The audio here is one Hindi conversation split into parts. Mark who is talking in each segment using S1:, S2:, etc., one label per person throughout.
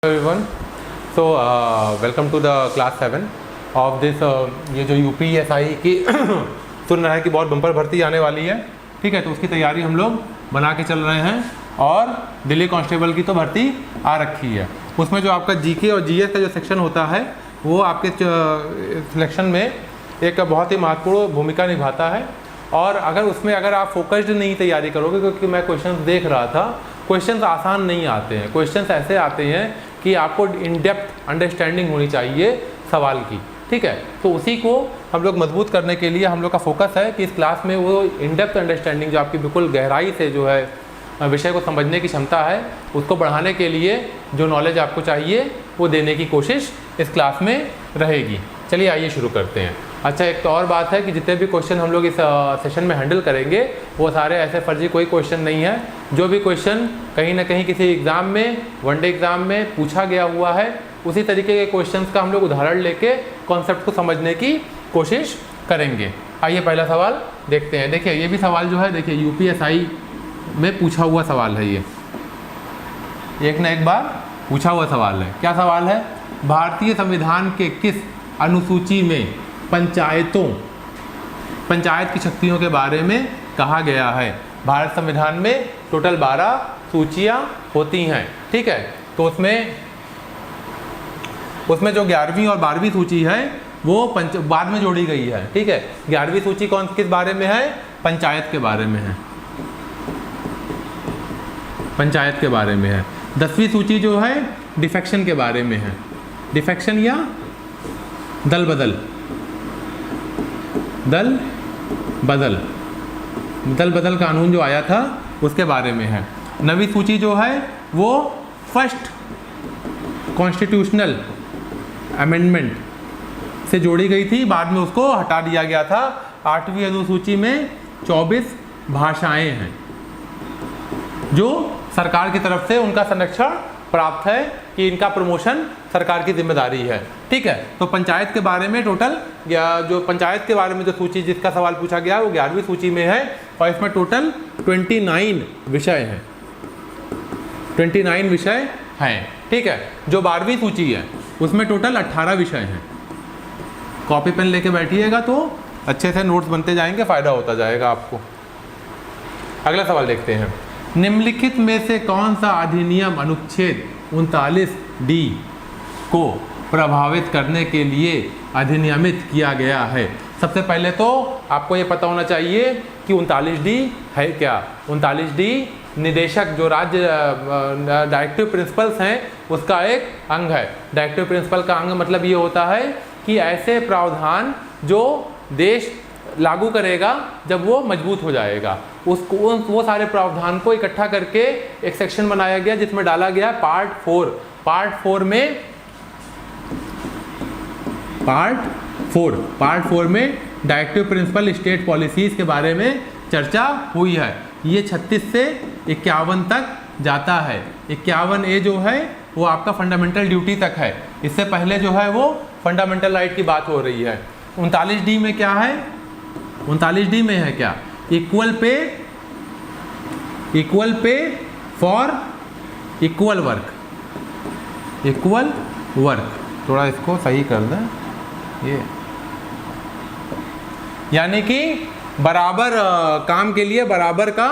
S1: everyone. So welcome to the class 7 of this ये जो UPSI की सुन रहा है कि बहुत बम्पर भर्ती आने वाली है, ठीक है। तो उसकी तैयारी हम लोग बना के चल रहे हैं और दिल्ली कांस्टेबल की तो भर्ती आ रखी है। उसमें जो आपका जीके और जीएस का जो सेक्शन होता है वो आपके सिलेक्शन में एक बहुत ही महत्वपूर्ण भूमिका निभाता है। और अगर आप फोकस्ड नहीं तैयारी करोगे, क्योंकि मैं क्वेश्चंस देख रहा था, क्वेश्चंस आसान नहीं आते हैं। क्वेश्चंस ऐसे आते हैं कि आपको इन डेप्थ अंडरस्टैंडिंग होनी चाहिए सवाल की, ठीक है। तो उसी को हम लोग मजबूत करने के लिए हम लोग का फोकस है कि इस क्लास में वो इन डेप्थ अंडरस्टैंडिंग जो आपकी बिल्कुल गहराई से जो है विषय को समझने की क्षमता है, उसको बढ़ाने के लिए जो नॉलेज आपको चाहिए वो देने की कोशिश इस क्लास में रहेगी। चलिए आइए शुरू करते हैं। अच्छा, एक तो और बात है कि जितने भी क्वेश्चन हम लोग इस सेशन में हैंडल करेंगे वो सारे ऐसे फर्जी कोई क्वेश्चन नहीं है। जो भी क्वेश्चन कहीं ना कहीं किसी एग्ज़ाम में, वनडे एग्ज़ाम में पूछा गया हुआ है, उसी तरीके के क्वेश्चंस का हम लोग उदाहरण लेके कॉन्सेप्ट को समझने की कोशिश करेंगे। आइए पहला सवाल देखते हैं। देखिए ये भी सवाल जो है, देखिए यूपीएसआई में पूछा हुआ सवाल है, ये एक ना एक बार पूछा हुआ सवाल है। क्या सवाल है? भारतीय संविधान के किस अनुसूची में पंचायत की शक्तियों के बारे में कहा गया है? भारत संविधान में टोटल 12 सूचियाँ होती हैं, ठीक है। तो उसमें जो 11वीं और 12वीं सूची है वो बाद में जोड़ी गई है, ठीक है। 11वीं सूची किस बारे में है? पंचायत के बारे में है, पंचायत के बारे में है। 10वीं सूची जो है डिफेक्शन के बारे में है, डिफेक्शन या दल बदल कानून जो आया था उसके बारे में है। 9वीं सूची जो है वो फर्स्ट कॉन्स्टिट्यूशनल अमेंडमेंट से जोड़ी गई थी, बाद में उसको हटा दिया गया था। 8वीं अनुसूची में 24 भाषाएं हैं जो सरकार की तरफ से उनका संरक्षण प्राप्त है कि इनका प्रमोशन सरकार की जिम्मेदारी है, ठीक है। तो पंचायत के बारे में टोटल जो पंचायत के बारे में जो सूची जिसका सवाल पूछा गया वो 11वीं सूची में है और इसमें टोटल 29 विषय हैं, 29 विषय हैं, ठीक है। जो 12वीं सूची है उसमें टोटल 18 विषय हैं। कॉपी पेन लेके बैठिएगा तो अच्छे से नोट्स बनते जाएंगे, फ़ायदा होता जाएगा आपको। अगला सवाल देखते हैं। निम्नलिखित में से कौन सा अधिनियम अनुच्छेद 39D को प्रभावित करने के लिए अधिनियमित किया गया है? सबसे पहले तो आपको ये पता होना चाहिए कि 39D है क्या। 39D निदेशक जो राज्य डायरेक्टिव प्रिंसिपल्स हैं उसका एक अंग है। डायरेक्टिव प्रिंसिपल का अंग मतलब ये होता है कि ऐसे प्रावधान जो देश लागू करेगा जब वो मजबूत हो जाएगा, उसको वो सारे प्रावधान को इकट्ठा करके एक सेक्शन बनाया गया जिसमें डाला गया पार्ट 4। पार्ट 4 में डायरेक्टिव प्रिंसिपल स्टेट पॉलिसीज के बारे में चर्चा हुई है। ये 36 से 51 तक जाता है। 51A जो है वो आपका फंडामेंटल ड्यूटी तक है। इससे पहले जो है वो फंडामेंटल राइट की बात हो रही है। 39D में क्या है? 39D में है क्या? Equal pay for equal work. थोड़ा इसको सही कर दें, ये यानी कि बराबर काम के लिए बराबर का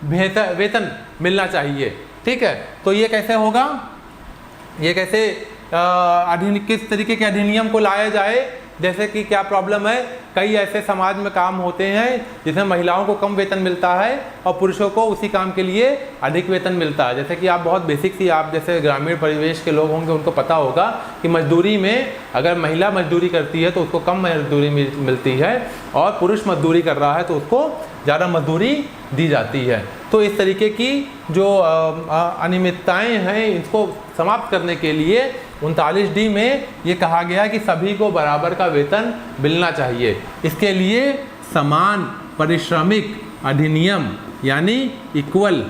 S1: वेतन मिलना चाहिए, ठीक है। तो ये कैसे होगा? ये कैसे किस तरीके के अधिनियम को लाया जाए? जैसे कि क्या प्रॉब्लम है, कई ऐसे समाज में काम होते हैं जिसमें महिलाओं को कम वेतन मिलता है और पुरुषों को उसी काम के लिए अधिक वेतन मिलता है। जैसे कि आप बहुत बेसिक सी, आप जैसे ग्रामीण परिवेश के लोग होंगे उनको पता होगा कि मजदूरी में अगर महिला मजदूरी करती है तो उसको कम मजदूरी मिलती है और पुरुष मजदूरी कर रहा है तो उसको ज़्यादा मजदूरी दी जाती है। तो इस तरीके की जो अनियमितताएँ हैं इसको समाप्त करने के लिए 39D में ये कहा गया कि सभी को बराबर का वेतन मिलना चाहिए। इसके लिए समान पारिश्रमिक अधिनियम यानी इक्वल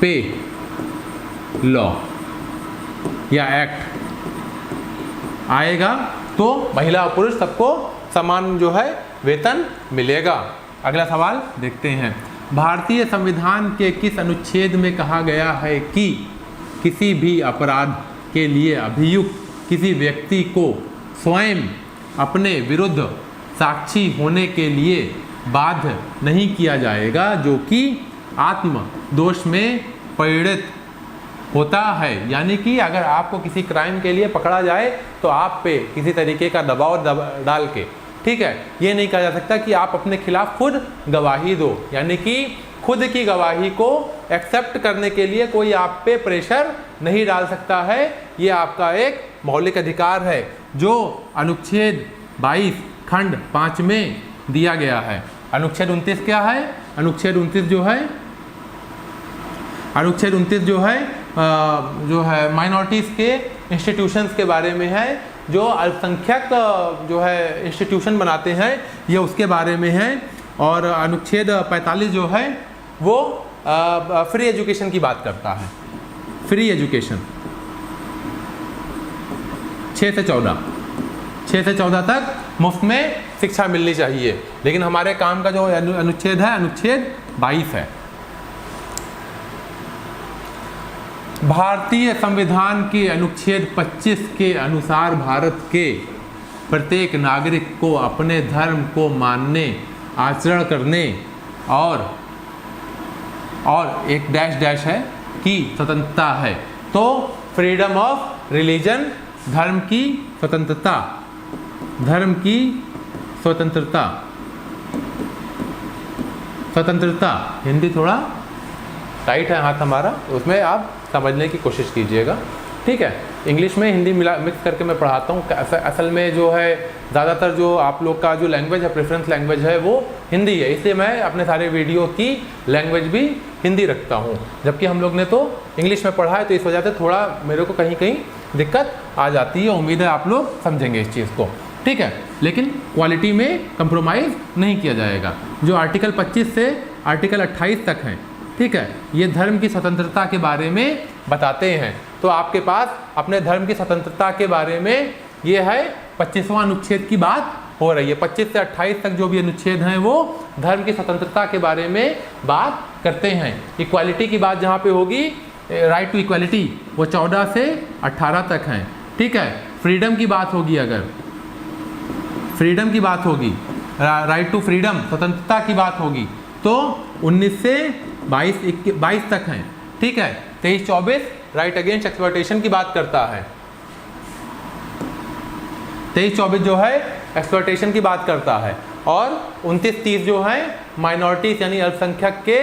S1: पे लॉ या एक्ट आएगा तो महिला और पुरुष सबको समान जो है वेतन मिलेगा। अगला सवाल देखते हैं। भारतीय संविधान के किस अनुच्छेद में कहा गया है कि किसी भी अपराध के लिए अभियुक्त किसी व्यक्ति को स्वयं अपने विरुद्ध साक्षी होने के लिए बाध्य नहीं किया जाएगा, जो कि आत्म दोष में परिणत होता है। यानी कि अगर आपको किसी क्राइम के लिए पकड़ा जाए तो आप पे किसी तरीके का दबाव डाल के, ठीक है, ये नहीं कहा जा सकता कि आप अपने खिलाफ खुद गवाही दो। यानी कि खुद की गवाही को एक्सेप्ट करने के लिए कोई आप पे प्रेशर नहीं डाल सकता है। ये आपका एक मौलिक अधिकार है जो अनुच्छेद 22 खंड 5 में दिया गया है। अनुच्छेद 29 क्या है? अनुच्छेद 29 जो है माइनॉरिटीज़ के इंस्टीट्यूशंस के बारे में है, जो अल्पसंख्यक जो है इंस्टीट्यूशन बनाते हैं, ये उसके बारे में है। और अनुच्छेद 45 जो है वो फ्री एजुकेशन की बात करता है। फ्री एजुकेशन 6 से 14 तक मुफ्त में शिक्षा मिलनी चाहिए। लेकिन हमारे काम का जो अनुच्छेद है, अनुच्छेद 22 है। भारतीय संविधान के अनुच्छेद 25 के अनुसार भारत के प्रत्येक नागरिक को अपने धर्म को मानने, आचरण करने और एक डैश है की स्वतंत्रता है। तो फ्रीडम ऑफ रिलीजन, धर्म की स्वतंत्रता, हिंदी थोड़ा टाइट है हाथ हमारा, उसमें आप समझने की कोशिश कीजिएगा, ठीक है। इंग्लिश में हिंदी मिक्स करके मैं पढ़ाता हूँ। असल में जो है ज़्यादातर जो आप लोग का जो लैंग्वेज है, प्रेफरेंस लैंग्वेज है, वो हिंदी है, इसलिए मैं अपने सारे वीडियो की लैंग्वेज भी हिंदी रखता हूँ। जबकि हम लोग ने तो इंग्लिश में पढ़ा है, तो इस वजह से थोड़ा मेरे को कहीं दिक्कत आ जाती है। उम्मीद है आप लोग समझेंगे इस चीज़ को, ठीक है। लेकिन क्वालिटी में कंप्रोमाइज़ नहीं किया जाएगा। जो आर्टिकल 25 से आर्टिकल 28 तक हैं, ठीक है, ये धर्म की स्वतंत्रता के बारे में बताते हैं। तो आपके पास अपने धर्म की स्वतंत्रता के बारे में ये है 25वां अनुच्छेद की बात हो रही है। 25 से 28 तक जो भी अनुच्छेद हैं वो धर्म की स्वतंत्रता के बारे में बात करते हैं। इक्वालिटी की बात जहाँ पे होगी, राइट टू इक्वालिटी, वो 14 से 18 तक हैं, ठीक है। फ्रीडम की बात होगी, अगर फ्रीडम की बात होगी, राइट टू फ्रीडम, स्वतंत्रता की बात होगी, तो 19 से 22 तक हैं, ठीक है। 23-24 राइट अगेंस्ट एक्सप्लॉयटेशन की बात करता है। 23-24 जो है एक्सप्लॉयटेशन की बात करता है। और 29-30 जो है माइनॉरिटीज यानी अल्पसंख्यक के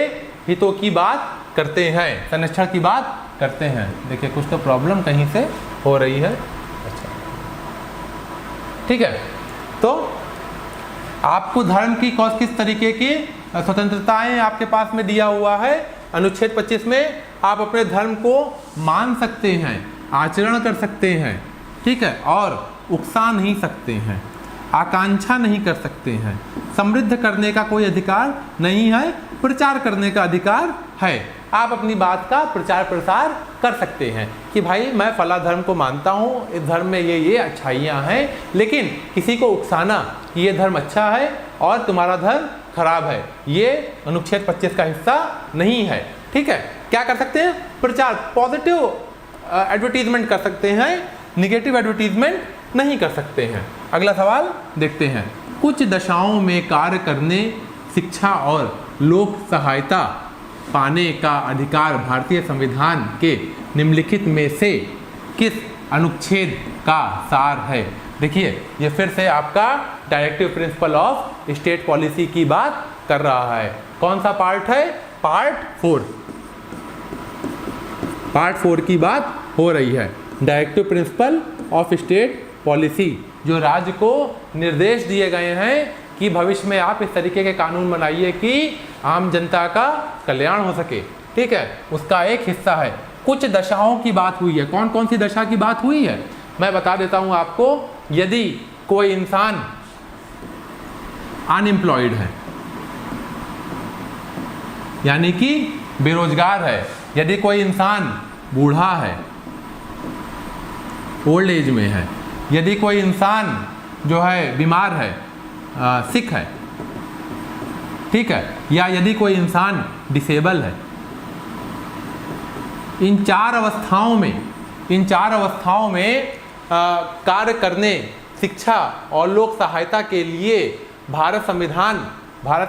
S1: हितों की बात करते हैं, संरक्षण की बात करते हैं। देखिए कुछ तो प्रॉब्लम कहीं से हो रही है, अच्छा, ठीक है। तो आपको धर्म की किस तरीके की स्वतंत्रताएं आपके पास में दिया हुआ है। अनुच्छेद 25 में आप अपने धर्म को मान सकते हैं, आचरण कर सकते हैं, ठीक है, और उकसा नहीं सकते हैं, आकांक्षा नहीं कर सकते हैं, समृद्ध करने का कोई अधिकार नहीं है, प्रचार करने का अधिकार है। आप अपनी बात का प्रचार प्रसार कर सकते हैं कि भाई मैं फला धर्म को मानता हूँ, इस धर्म में ये अच्छाइयाँ हैं, लेकिन किसी को उकसाना कि ये धर्म अच्छा है और तुम्हारा धर्म खराब है, ये अनुच्छेद 25 का हिस्सा नहीं है, ठीक है। क्या कर सकते हैं? प्रचार, पॉजिटिव एडवर्टीजमेंट कर सकते हैं, निगेटिव एडवर्टीजमेंट नहीं कर सकते हैं। अगला सवाल देखते हैं। कुछ दशाओं में कार्य करने, शिक्षा और लोक सहायता पाने का अधिकार भारतीय संविधान के निम्नलिखित में से किस अनुच्छेद का सार है? देखिए ये फिर से आपका directive principle of state policy की बात कर रहा है। कौन सा पार्ट है? पार्ट 4 की बात हो रही है। Directive principle of state policy, जो राज्य को निर्देश दिए गए हैं कि भविष्य में आप इस तरीके के कानून बनाइए कि आम जनता का कल्याण हो सके, ठीक है, उसका एक हिस्सा है। कुछ दशाओं की बात हुई है। कौन कौन सी दशा की बात हुई है मैं बता देता हूं आपको। यदि कोई इंसान अनएम्प्लॉयड है, यानी कि बेरोजगार है, यदि कोई इंसान बूढ़ा है, ओल्ड एज में है, यदि कोई इंसान जो है बीमार है, सिक है, ठीक है, या यदि कोई इंसान डिसेबल है, इन चार अवस्थाओं में कार्य करने, शिक्षा और लोक सहायता के लिए भारत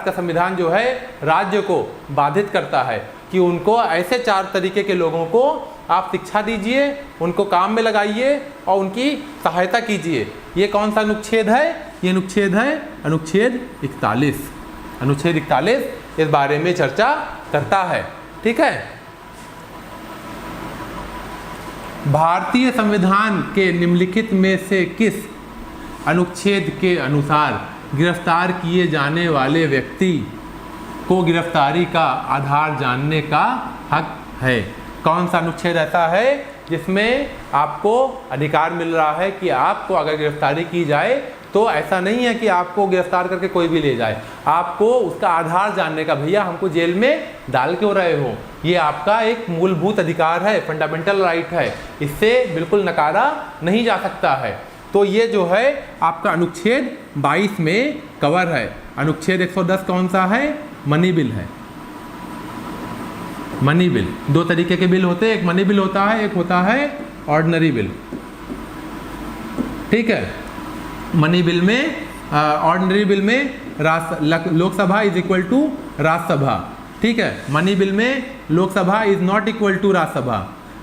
S1: का संविधान जो है राज्य को बाधित करता है कि उनको ऐसे 4 तरीके के लोगों को आप शिक्षा दीजिए, उनको काम में लगाइए और उनकी सहायता कीजिए। ये कौन सा अनुच्छेद है? ये अनुच्छेद है अनुच्छेद 41। अनुच्छेद 41 इस बारे में चर्चा करता है। ठीक है, भारतीय संविधान के निम्नलिखित में से किस अनुच्छेद के अनुसार गिरफ्तार किए जाने वाले व्यक्ति को गिरफ्तारी का आधार जानने का हक है? कौन सा अनुच्छेद ऐसा है जिसमें आपको अधिकार मिल रहा है कि आपको अगर गिरफ्तारी की जाए तो ऐसा नहीं है कि आपको गिरफ्तार करके कोई भी ले जाए, आपको उसका आधार जानने का, भैया हमको जेल में डाल क्यों रहे हो, ये आपका एक मूलभूत अधिकार है, फंडामेंटल राइट है, इससे बिल्कुल नकारा नहीं जा सकता है। तो ये जो है आपका अनुच्छेद 22 में कवर है। अनुच्छेद 110 कौन सा है? मनी बिल है। मनी बिल, 2 तरीके के बिल होते हैं, एक मनी बिल होता है, एक होता है ऑर्डिनरी बिल। ठीक है, मनी बिल में ऑर्डिनरी बिल में Lok Sabha is equal to Rajya Sabha. ठीक है, मनी बिल में Lok Sabha is not equal to Rajya Sabha.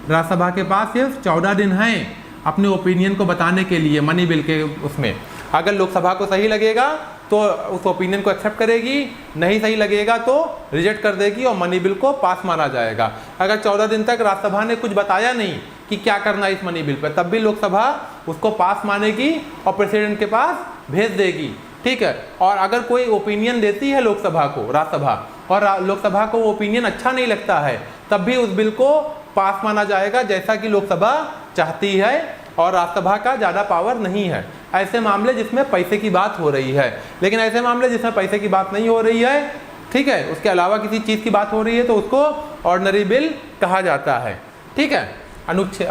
S1: Rajya Sabha के पास सिर्फ 14 दिन हैं अपने ओपिनियन को बताने के लिए मनी बिल के उसमें। अगर लोकसभा को सही लगेगा तो उस ओपिनियन को एक्सेप्ट करेगी, नहीं सही लगेगा तो रिजेक्ट कर देगी और मनी बिल को पास माना जाएगा। अगर 14 दिन तक राज्यसभा ने कुछ बताया नहीं कि क्या करना है इस मनी बिल पर, तब भी लोकसभा उसको पास मानेगी और प्रेसिडेंट के पास भेज देगी। ठीक है, और अगर कोई ओपिनियन देती है लोकसभा को राज्यसभा और लोकसभा को वो ओपिनियन अच्छा नहीं लगता है, तब भी उस बिल को पास माना जाएगा जैसा कि लोकसभा चाहती है और राज्यसभा का ज़्यादा पावर नहीं है। ऐसे मामले जिसमें पैसे की बात हो रही है, लेकिन ऐसे मामले जिसमें पैसे की बात नहीं हो रही है, ठीक है, उसके अलावा किसी चीज़ की बात हो रही है, तो उसको ऑर्डिनरी बिल कहा जाता है। ठीक है, अनुच्छेद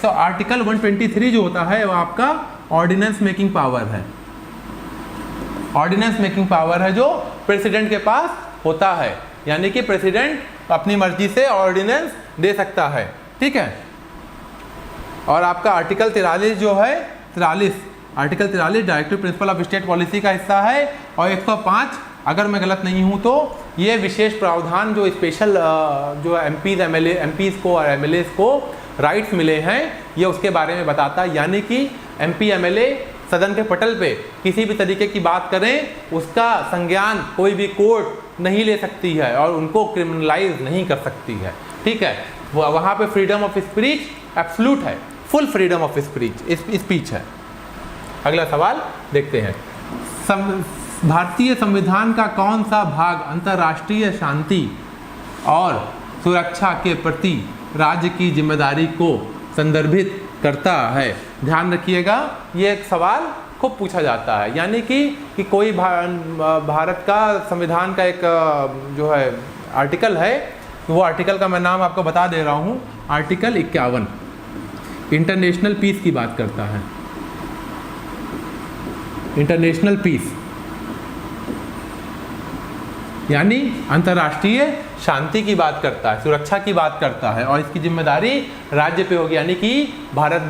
S1: आर्टिकल 123 जो होता है वो आपका ऑर्डिनेंस मेकिंग पावर है। ऑर्डिनेंस मेकिंग पावर है जो प्रेसिडेंट के पास होता है, यानी कि प्रेसिडेंट अपनी मर्जी से ऑर्डिनेंस दे सकता है। ठीक है, और आपका आर्टिकल 43 जो है article 43 directive principle of state policy का हिस्सा है। और 105 अगर मैं गलत नहीं हूँ तो ये विशेष प्रावधान जो स्पेशल जो एमपीज़ को और एमएलएज़ को राइट्स मिले हैं, ये उसके बारे में बताता है। यानी कि एमपी एमएलए सदन के पटल पे किसी भी तरीके की बात करें, उसका संज्ञान कोई भी कोर्ट नहीं ले सकती है और उनको क्रिमिनलाइज नहीं कर सकती है। ठीक है, वहाँ पे फ्रीडम ऑफ स्पीच एब्सोल्यूट है, फुल फ्रीडम ऑफ स्पीच है। अगला सवाल देखते हैं, भारतीय संविधान का कौन सा भाग अंतर्राष्ट्रीय शांति और सुरक्षा के प्रति राज्य की जिम्मेदारी को संदर्भित करता है? ध्यान रखिएगा, ये एक सवाल खूब पूछा जाता है। यानी कि कोई भारत का संविधान का एक जो है आर्टिकल है, वो आर्टिकल का मैं नाम आपको बता दे रहा हूँ। आर्टिकल 51 इंटरनेशनल पीस की बात करता है। इंटरनेशनल पीस यानी अंतर्राष्ट्रीय शांति की बात करता है, सुरक्षा की बात करता है, और इसकी जिम्मेदारी राज्य पे होगी। यानी कि भारत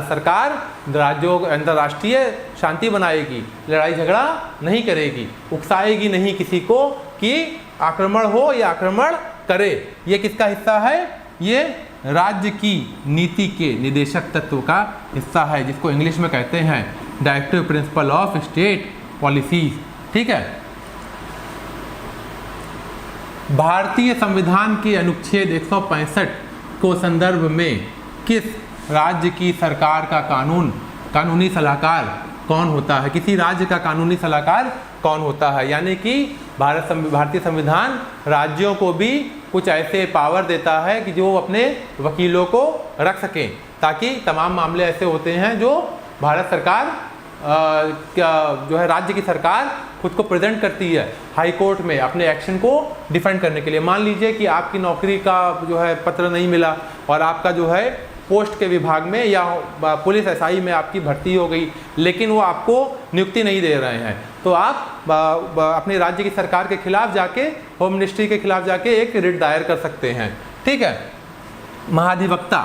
S1: सरकार राज्यों अंतर्राष्ट्रीय शांति बनाएगी, लड़ाई झगड़ा नहीं करेगी, उकसाएगी नहीं किसी को कि आक्रमण हो या आक्रमण करे। ये किसका हिस्सा है? ये राज्य की नीति के निदेशक तत्व का हिस्सा है, जिसको इंग्लिश में कहते हैं directive principle of state policies. ठीक है, भारतीय संविधान के अनुच्छेद 165 को संदर्भ में किस राज्य की सरकार का कानूनी सलाहकार कौन होता है? किसी राज्य का कानूनी सलाहकार कौन होता है? यानी कि भारतीय संविधान राज्यों को भी कुछ ऐसे पावर देता है कि जो अपने वकीलों को रख सकें, ताकि तमाम मामले ऐसे होते हैं जो भारत सरकार जो है राज्य की सरकार खुद को प्रेजेंट करती है हाई कोर्ट में अपने एक्शन को डिफेंड करने के लिए। मान लीजिए कि आपकी नौकरी का जो है पत्र नहीं मिला और आपका जो है पोस्ट के विभाग में या पुलिस एसआई में आपकी भर्ती हो गई, लेकिन वो आपको नियुक्ति नहीं दे रहे हैं, तो आप अपने राज्य की सरकार के खिलाफ जाके, होम मिनिस्ट्री के खिलाफ जाके एक रिट दायर कर सकते हैं। ठीक है, महाधिवक्ता,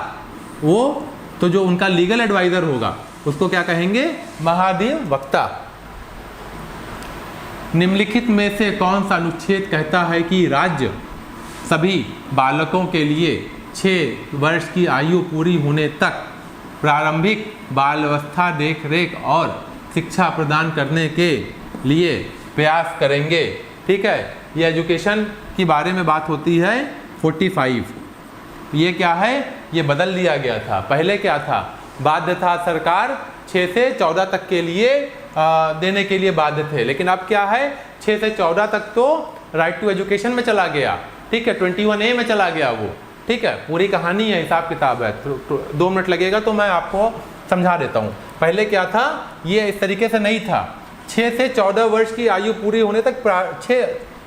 S1: वो तो जो उनका लीगल एडवाइजर होगा उसको क्या कहेंगे? महाधिवक्ता। निम्नलिखित में से कौन सा अनुच्छेद कहता है कि राज्य सभी बालकों के लिए 6 वर्ष की आयु पूरी होने तक प्रारंभिक बाल अवस्था देख रेख और शिक्षा प्रदान करने के लिए प्रयास करेंगे? ठीक है, ये एजुकेशन के बारे में बात होती है 45। ये क्या है? ये बदल दिया गया था। पहले क्या था? बाध्य था, सरकार 6 से 14 तक के लिए देने के लिए बाध्य थे, लेकिन अब क्या है? 6 से 14 तक तो राइट टू एजुकेशन में चला गया। ठीक है, 21A में चला गया वो। ठीक है, पूरी कहानी है, हिसाब किताब है। 2 मिनट लगेगा तो मैं आपको समझा देता हूँ। पहले क्या था? ये इस तरीके से नहीं था। 6 से 14 वर्ष की आयु पूरी होने तक 6,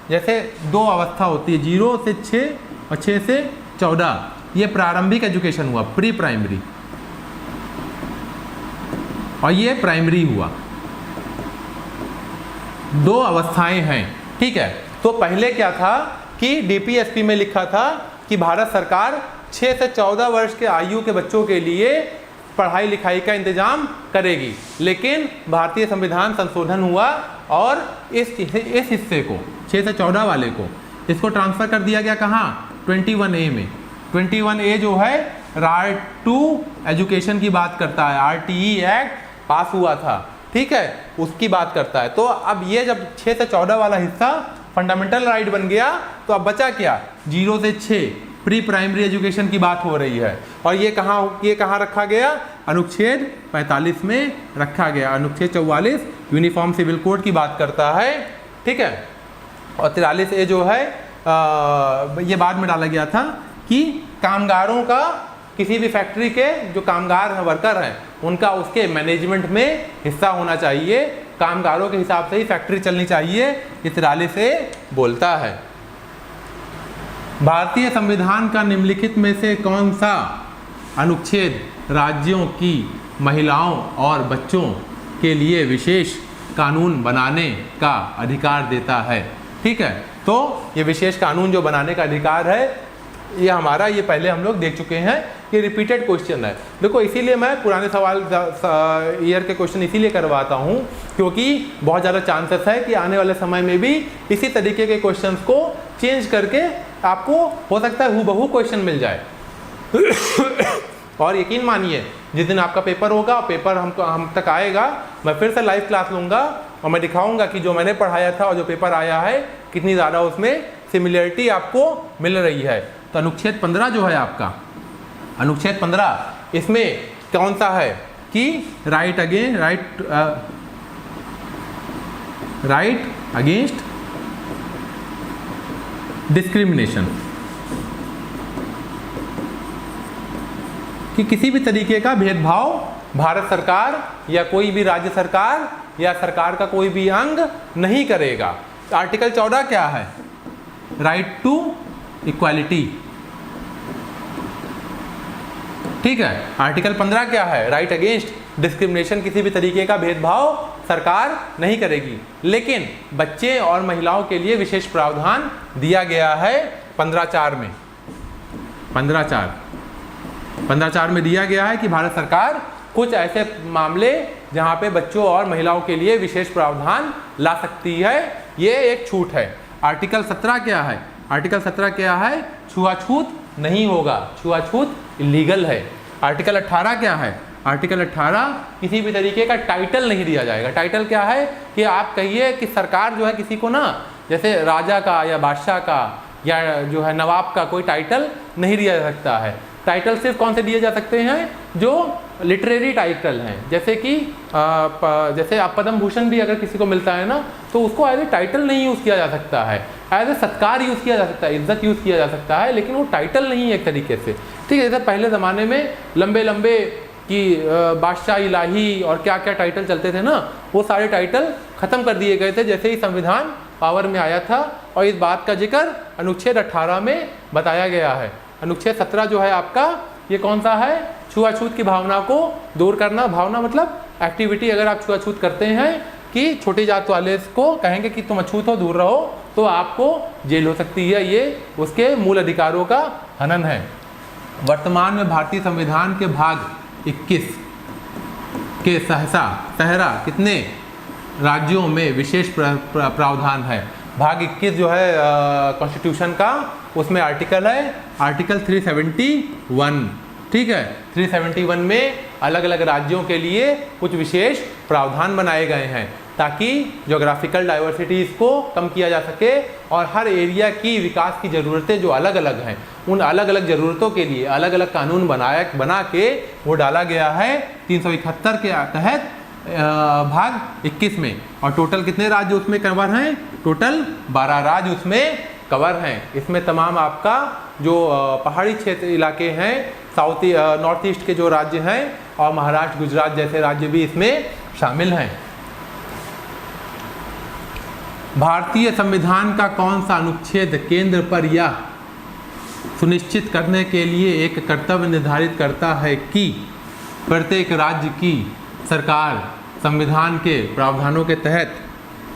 S1: जैसे 2 अवस्था होती है, 0 से 6 और 6 से 14, ये प्रारंभिक एजुकेशन हुआ, प्री प्राइमरी, और ये प्राइमरी हुआ। 2 अवस्थाएं हैं। ठीक है, तो पहले क्या था कि डीपीएसपी में लिखा था कि भारत सरकार 6 से 14 वर्ष के आयु के बच्चों के लिए पढ़ाई लिखाई का इंतजाम करेगी, लेकिन भारतीय संविधान संशोधन हुआ और इस हिस्से को, 6 से 14 वाले को, इसको ट्रांसफर कर दिया गया कहाँ? 21A में। 21A जो है राइट टू एजुकेशन की बात करता है, RTE एक्ट पास हुआ था। ठीक है, उसकी बात करता है। तो अब ये जब 6 से 14 वाला हिस्सा फंडामेंटल राइट बन गया, तो अब बचा क्या? 0 से 6 प्री प्राइमरी एजुकेशन की बात हो रही है। और ये कहाँ रखा गया? अनुच्छेद 45 में रखा गया। अनुच्छेद 44 यूनिफॉर्म सिविल कोड की बात करता है। ठीक है, और 43A जो है ये बाद में डाला गया था कि कामगारों का, किसी भी फैक्ट्री के जो कामगार हैं, वर्कर हैं, उनका उसके मैनेजमेंट में हिस्सा होना चाहिए। कामगारों के हिसाब से ही फैक्ट्री चलनी चाहिए, इस 43A बोलता है। भारतीय संविधान का निम्नलिखित में से कौन सा अनुच्छेद राज्यों की महिलाओं और बच्चों के लिए विशेष कानून बनाने का अधिकार देता है? ठीक है, तो ये विशेष कानून जो बनाने का अधिकार है, ये हमारा, ये पहले हम लोग देख चुके हैं, ये रिपीटेड क्वेश्चन है। देखो, इसीलिए मैं पुराने सवाल ईयर के क्वेश्चन इसीलिए करवाता हूँ क्योंकि बहुत ज़्यादा चांसेस है कि आने वाले समय में भी इसी तरीके के क्वेश्चंस को चेंज करके आपको हो सकता है हूबहू क्वेश्चन मिल जाए। और यकीन मानिए, जिस दिन आपका पेपर होगा, पेपर हम तक आएगा, मैं फिर से लाइव क्लास लूँगा और मैं दिखाऊँगा कि जो मैंने पढ़ाया था और जो पेपर आया है, कितनी ज़्यादा उसमें सिमिलरिटी आपको मिल रही है। तो अनुच्छेद 15 जो है आपका, अनुच्छेद 15, इसमें कौन सा है कि राइट अगेंस्ट डिस्क्रिमिनेशन, कि किसी भी तरीके का भेदभाव भारत सरकार या कोई भी राज्य सरकार या सरकार का कोई भी अंग नहीं करेगा। आर्टिकल 14 क्या है? Right to equality. ठीक है, आर्टिकल 15 क्या है? राइट अगेंस्ट डिस्क्रिमिनेशन, किसी भी तरीके का भेदभाव सरकार नहीं करेगी, लेकिन बच्चे और महिलाओं के लिए विशेष प्रावधान दिया गया है 15(4) में। 15(4) में दिया गया है कि भारत सरकार कुछ ऐसे मामले जहां पे बच्चों और महिलाओं के लिए विशेष प्रावधान ला सकती है, ये एक छूट है। आर्टिकल 17 क्या है? आर्टिकल 17 क्या है? छुआछूत नहीं होगा, छुआछूत इलीगल है। आर्टिकल 18 क्या है? आर्टिकल 18 किसी भी तरीके का टाइटल नहीं दिया जाएगा। टाइटल क्या है कि आप कहिए कि सरकार जो है किसी को ना, जैसे राजा का या बादशाह का या जो है नवाब का कोई टाइटल नहीं दिया जा सकता है। टाइटल सिर्फ कौन से दिए जा सकते हैं? जो लिटरेरी टाइटल हैं, जैसे कि जैसे आप पद्म भूषण भी अगर किसी को मिलता है ना, तो उसको एज ए टाइटल नहीं यूज़ किया जा सकता है, एज ए सत्कार यूज़ किया जा सकता है, इज्जत यूज़ किया जा सकता है, लेकिन वो टाइटल नहीं है एक तरीके से। ठीक है, जैसे पहले ज़माने में लंबे लंबे कि बादशाह, इलाही और क्या क्या टाइटल चलते थे ना, वो सारे टाइटल ख़त्म कर दिए गए थे जैसे ही संविधान पावर में आया था। और इस बात का जिक्र अनुच्छेद 18 में बताया गया है। अनुच्छेद 17 जो है आपका, ये कौन सा है? छुआछूत की भावना को दूर करना। भावना मतलब एक्टिविटी, अगर आप छुआछूत करते हैं कि छोटी जात वाले को कहेंगे कि तुम अछूत हो, दूर रहो, तो आपको जेल हो सकती है। ये उसके मूल अधिकारों का हनन है। वर्तमान में भारतीय संविधान के भाग 21 के सहरा कितने राज्यों में विशेष प्रावधान है? भाग 21 जो है कॉन्स्टिट्यूशन का, उसमें आर्टिकल है आर्टिकल 371, ठीक है। 371 में अलग अलग राज्यों के लिए कुछ विशेष प्रावधान बनाए गए हैं ताकि ज्योग्राफिकल डाइवर्सिटीज़ को कम किया जा सके और हर एरिया की विकास की ज़रूरतें जो अलग अलग हैं उन अलग अलग ज़रूरतों के लिए अलग अलग कानून बना के वो डाला गया है 371 के तहत भाग 21 में। और टोटल कितने राज्य उसमें कवर हैं? टोटल 12 राज्य उसमें कवर हैं। इसमें तमाम आपका जो पहाड़ी क्षेत्र इलाके हैं, नॉर्थ ईस्ट के जो राज्य हैं और महाराष्ट्र गुजरात जैसे राज्य भी इसमें शामिल हैं। भारतीय संविधान का कौन सा अनुच्छेद केंद्र पर यह सुनिश्चित करने के लिए एक कर्तव्य निर्धारित करता है कि प्रत्येक राज्य की सरकार संविधान के प्रावधानों के तहत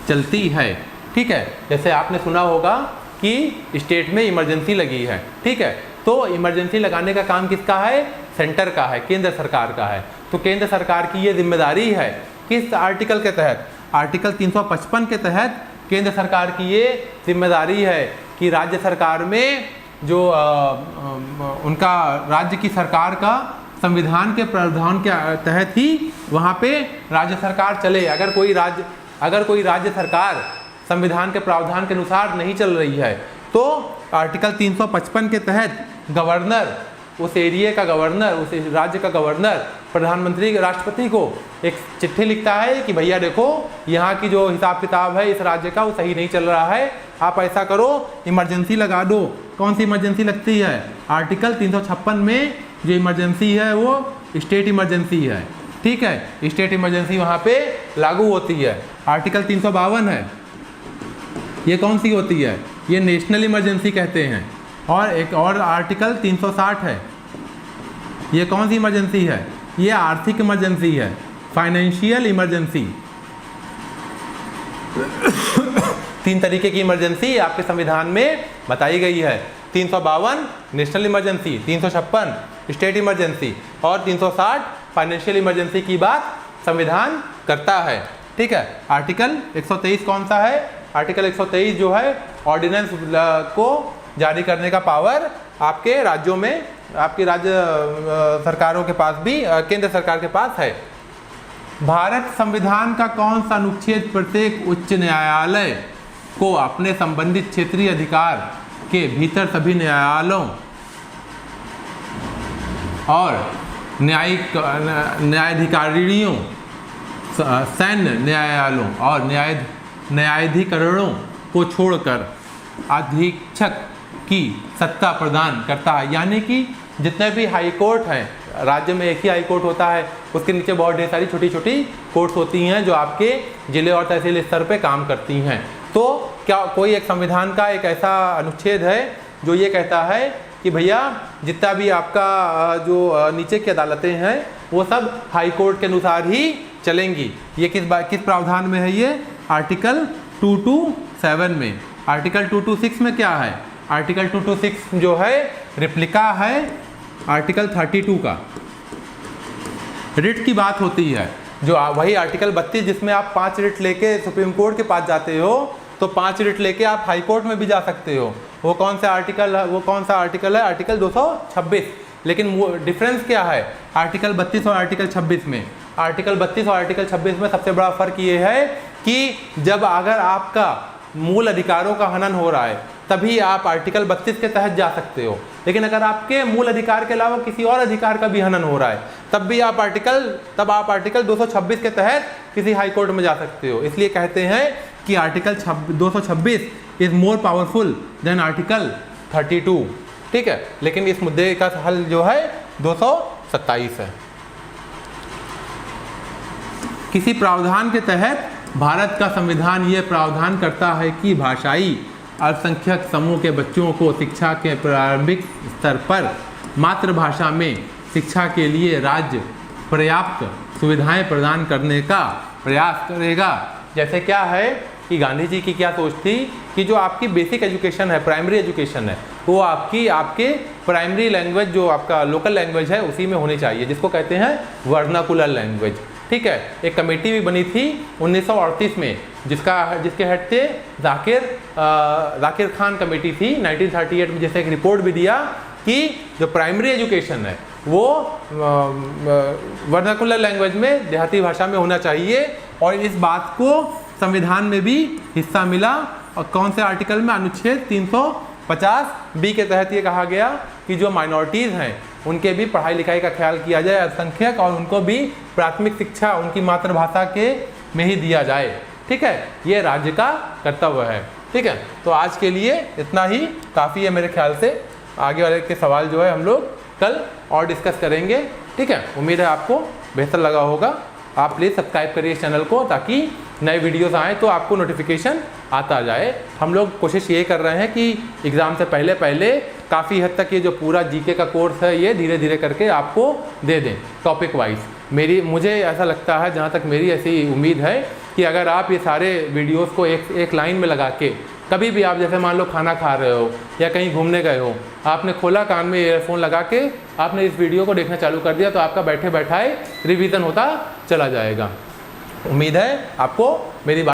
S1: चलती है? ठीक है, जैसे आपने सुना होगा कि स्टेट में इमरजेंसी लगी है, ठीक है, तो इमरजेंसी लगाने का काम किसका है? सेंटर का है, केंद्र सरकार का है। तो केंद्र सरकार की ये जिम्मेदारी है किस आर्टिकल के तहत? आर्टिकल 355 के तहत केंद्र सरकार की ये जिम्मेदारी है कि राज्य सरकार में जो उनका राज्य की सरकार का संविधान के प्रावधान के तहत ही वहाँ पे राज्य सरकार चले। अगर कोई राज्य सरकार संविधान के प्रावधान के अनुसार नहीं चल रही है तो आर्टिकल 355 के तहत गवर्नर, उस एरिया का गवर्नर, उस राज्य का गवर्नर प्रधानमंत्री राष्ट्रपति को एक चिट्ठी लिखता है कि भैया देखो यहाँ की जो हिसाब किताब है इस राज्य का वो सही नहीं चल रहा है, आप ऐसा करो इमरजेंसी लगा दो। कौन सी इमरजेंसी लगती है? आर्टिकल 356 में जो इमरजेंसी है वो स्टेट इमरजेंसी है, ठीक है, स्टेट इमरजेंसी वहाँ पे लागू होती है। आर्टिकल 352 है, ये कौन सी होती है? ये नेशनल इमरजेंसी कहते हैं। और एक और आर्टिकल 360 है, ये कौन सी इमरजेंसी है? ये आर्थिक इमरजेंसी है, फाइनेंशियल इमरजेंसी। 3 तरीके की इमरजेंसी आपके संविधान में बताई गई है। 352 नेशनल इमरजेंसी, 356 स्टेट इमरजेंसी और 360 फाइनेंशियल इमरजेंसी की बात संविधान करता है, ठीक है। आर्टिकल 123 कौन सा है? आर्टिकल 123 जो है ऑर्डिनेंस को जारी करने का पावर आपके राज्यों में, आपकी राज्य सरकारों के पास भी, केंद्र सरकार के पास है। भारत संविधान का कौन सा अनुच्छेद प्रत्येक उच्च न्यायालय को अपने संबंधित क्षेत्रीय अधिकार के भीतर सभी न्यायालयों और न्यायाधिकारियों, सैन्य न्यायालयों और न्यायाधिकरणों को छोड़कर अधीक्षक की सत्ता प्रदान करता है? यानी कि जितने भी हाई कोर्ट हैं, राज्य में एक ही हाई कोर्ट होता है, उसके नीचे बहुत ढेर सारी छोटी छोटी कोर्ट्स होती हैं जो आपके जिले और तहसील स्तर पे काम करती हैं। तो क्या कोई एक संविधान का एक ऐसा अनुच्छेद है जो ये कहता है कि भैया जितना भी आपका जो नीचे की अदालतें हैं वो सब हाई कोर्ट के अनुसार ही चलेंगी? ये किस प्रावधान में है? ये आर्टिकल 227 में। आर्टिकल 226 में क्या है? आर्टिकल 226 जो है रिप्लिका है आर्टिकल 32 का। रिट की बात होती है, जो वही आर्टिकल 32 जिसमें आप 5 रिट लेके सुप्रीम कोर्ट के पास जाते हो तो 5 रिट लेके आप हाई कोर्ट में भी जा सकते हो। वो कौन सा आर्टिकल है? आर्टिकल 226। लेकिन डिफरेंस क्या है आर्टिकल 32 और आर्टिकल 26 में? आर्टिकल 32 और आर्टिकल 26 में सबसे बड़ा फर्क ये है कि जब अगर आपका मूल अधिकारों का हनन हो रहा है तभी आप आर्टिकल 32 के तहत जा सकते हो, लेकिन अगर आपके मूल अधिकार के अलावा किसी और अधिकार का भी हनन हो रहा है तब आप आर्टिकल 226 के तहत किसी हाई कोर्ट में जा सकते हो। इसलिए कहते हैं कि article 226 is more powerful than article 32, ठीक है। लेकिन इस मुद्दे का हल जो है 227 है। किसी प्रावधान के तहत भारत का संविधान ये प्रावधान करता है कि भाषाई अल्पसंख्यक समूह के बच्चों को शिक्षा के प्रारंभिक स्तर पर मातृभाषा में शिक्षा के लिए राज्य पर्याप्त सुविधाएं प्रदान करने का प्रयास करेगा। जैसे क्या है कि गांधी जी की क्या सोच थी कि जो आपकी बेसिक एजुकेशन है, प्राइमरी एजुकेशन है, वो आपके प्राइमरी लैंग्वेज जो आपका लोकल लैंग्वेज है उसी में होनी चाहिए, जिसको कहते हैं वर्नाकुलर लैंग्वेज। ठीक है, एक कमेटी भी बनी थी 1938 में, जिसके हेड थे जाकिर खान कमेटी थी 1938 में, जिसने एक रिपोर्ट भी दिया कि जो प्राइमरी एजुकेशन है वो वर्नाकुलर लैंग्वेज में, देहाती भाषा में होना चाहिए। और इस बात को संविधान में भी हिस्सा मिला, और कौन से आर्टिकल में, अनुच्छेद 350B के तहत ये कहा गया कि जो माइनॉरिटीज़ हैं उनके भी पढ़ाई लिखाई का ख्याल किया जाए, अल्पसंख्यक, और उनको भी प्राथमिक शिक्षा उनकी मातृभाषा के में ही दिया जाए। ठीक है, ये राज्य का कर्तव्य है। ठीक है, तो आज के लिए इतना ही काफ़ी है मेरे ख्याल से। आगे वाले के सवाल जो है हम लोग कल और डिस्कस करेंगे। ठीक है, उम्मीद है आपको बेहतर लगा होगा। आप प्लीज़ सब्सक्राइब करिए इस चैनल को, ताकि नए वीडियोस आएँ तो आपको नोटिफिकेशन आता जाए। हम लोग कोशिश ये कर रहे हैं कि एग्ज़ाम से पहले काफ़ी हद तक ये जो पूरा जीके का कोर्स है ये धीरे धीरे करके आपको दे दें टॉपिक वाइज। मुझे ऐसा लगता है, जहाँ तक मेरी ऐसी उम्मीद है, कि अगर आप ये सारे वीडियोस को एक लाइन में लगा के, कभी भी आप जैसे मान लो खाना खा रहे हो या कहीं घूमने गए हो, आपने खोला, कान में ईयरफोन लगा के आपने इस वीडियो को देखना चालू कर दिया, तो आपका बैठे बैठाए रिवीजन होता चला जाएगा। उम्मीद है आपको मेरी बात